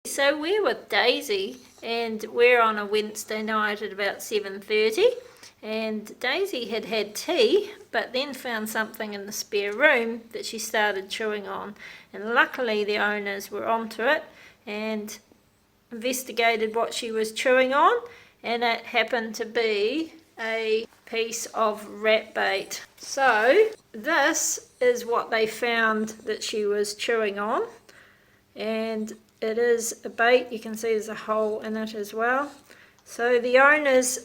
So we're with Daisy and we're on a Wednesday night at about 7:30, and Daisy had had tea but then found something in the spare room that she started chewing on, and luckily the owners were onto it and investigated what she was chewing on, and it happened to be a piece of rat bait. So this is what they found that she was chewing on, and it is a bait. You can see there's a hole in it as well. So the owners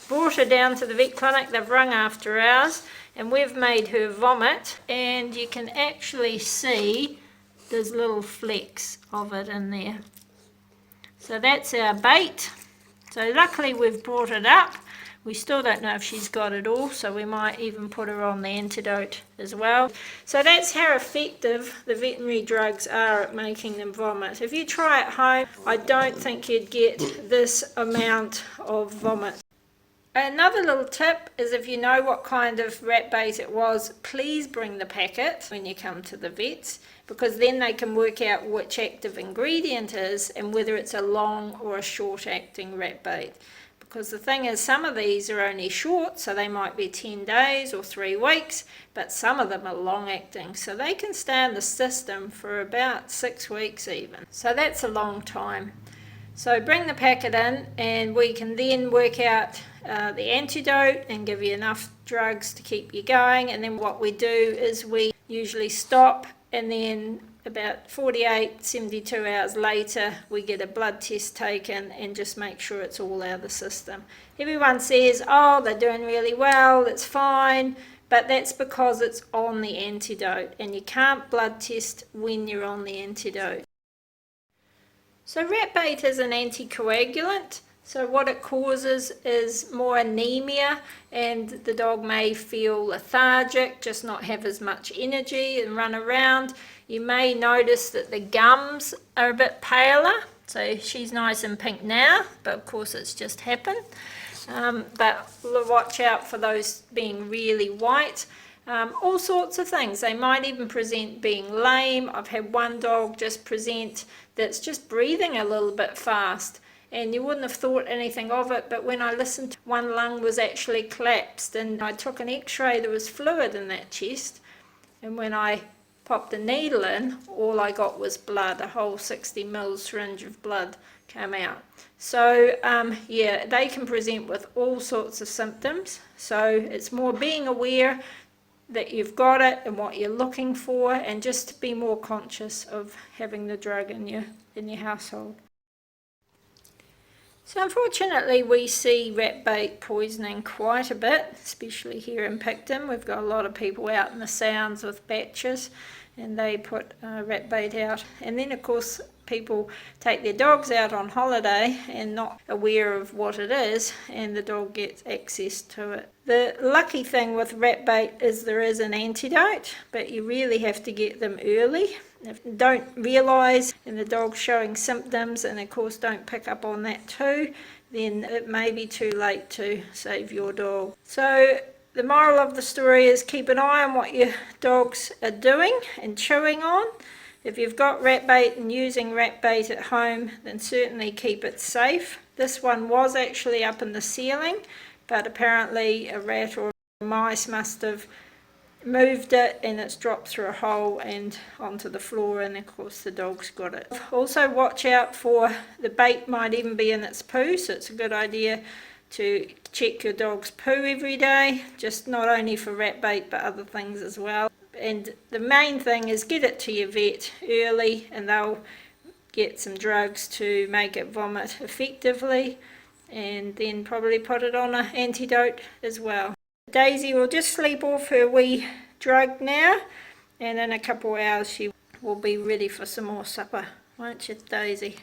brought her down to the vet clinic. They've rung after hours and we've made her vomit, and you can actually see there's little flecks of it in there. So that's our bait. So luckily we've brought it up. We still don't know if she's got it all, so we might even put her on the antidote as well. So that's how effective the veterinary drugs are at making them vomit. If you try at home, I don't think you'd get this amount of vomit. Another little tip is, if you know what kind of rat bait it was, please bring the packet when you come to the vets, because then they can work out which active ingredient is and whether it's a long or a short acting rat bait. Because the thing is, some of these are only short, so they might be 10 days or 3 weeks, but some of them are long acting, so they can stay in the system for about 6 weeks even. So that's a long time. So bring the packet in and we can then work out the antidote and give you enough drugs to keep you going. And then what we do is we usually stop, and then about 48, 72 hours later we get a blood test taken and just make sure it's all out of the system. Everyone says, oh, they're doing really well, it's fine, but that's because it's on the antidote, and you can't blood test when you're on the antidote. So rat bait is an anticoagulant. So what it causes is more anemia, and the dog may feel lethargic, just not have as much energy and run around. You may notice that the gums are a bit paler. So she's nice and pink now, but of course it's just happened. But watch out for those being really white. All sorts of things. They might even present being lame. I've had one dog just present that's just breathing a little bit fast, and you wouldn't have thought anything of it, but when I listened, one lung was actually collapsed, and I took an x-ray, there was fluid in that chest, and when I popped a needle in, all I got was blood. A whole 60 ml syringe of blood came out. So yeah, they can present with all sorts of symptoms, so it's more being aware that you've got it and what you're looking for, and just to be more conscious of having the drug in your household. So unfortunately we see rat bait poisoning quite a bit, especially here in Picton. We've got a lot of people out in the sounds with batches, and they put rat bait out, and then of course people take their dogs out on holiday and not aware of what it is, and the dog gets access to it. The lucky thing with rat bait is there is an antidote, but you really have to get them early. If you don't realise and the dog's showing symptoms, and of course don't pick up on that too, then it may be too late to save your dog. So the moral of the story is keep an eye on what your dogs are doing and chewing on. If you've got rat bait and using rat bait at home, then certainly keep it safe. This one was actually up in the ceiling, but apparently a rat or mice must have moved it, and it's dropped through a hole and onto the floor, and of course the dog's got it. Also watch out for the bait, might even be in its poo, so it's a good idea to check your dog's poo every day, just not only for rat bait but other things as well. And the main thing is get it to your vet early, and they'll get some drugs to make it vomit effectively, and then probably put it on an antidote as well. Daisy will just sleep off her wee drug now, and in a couple of hours she will be ready for some more supper, won't you, Daisy?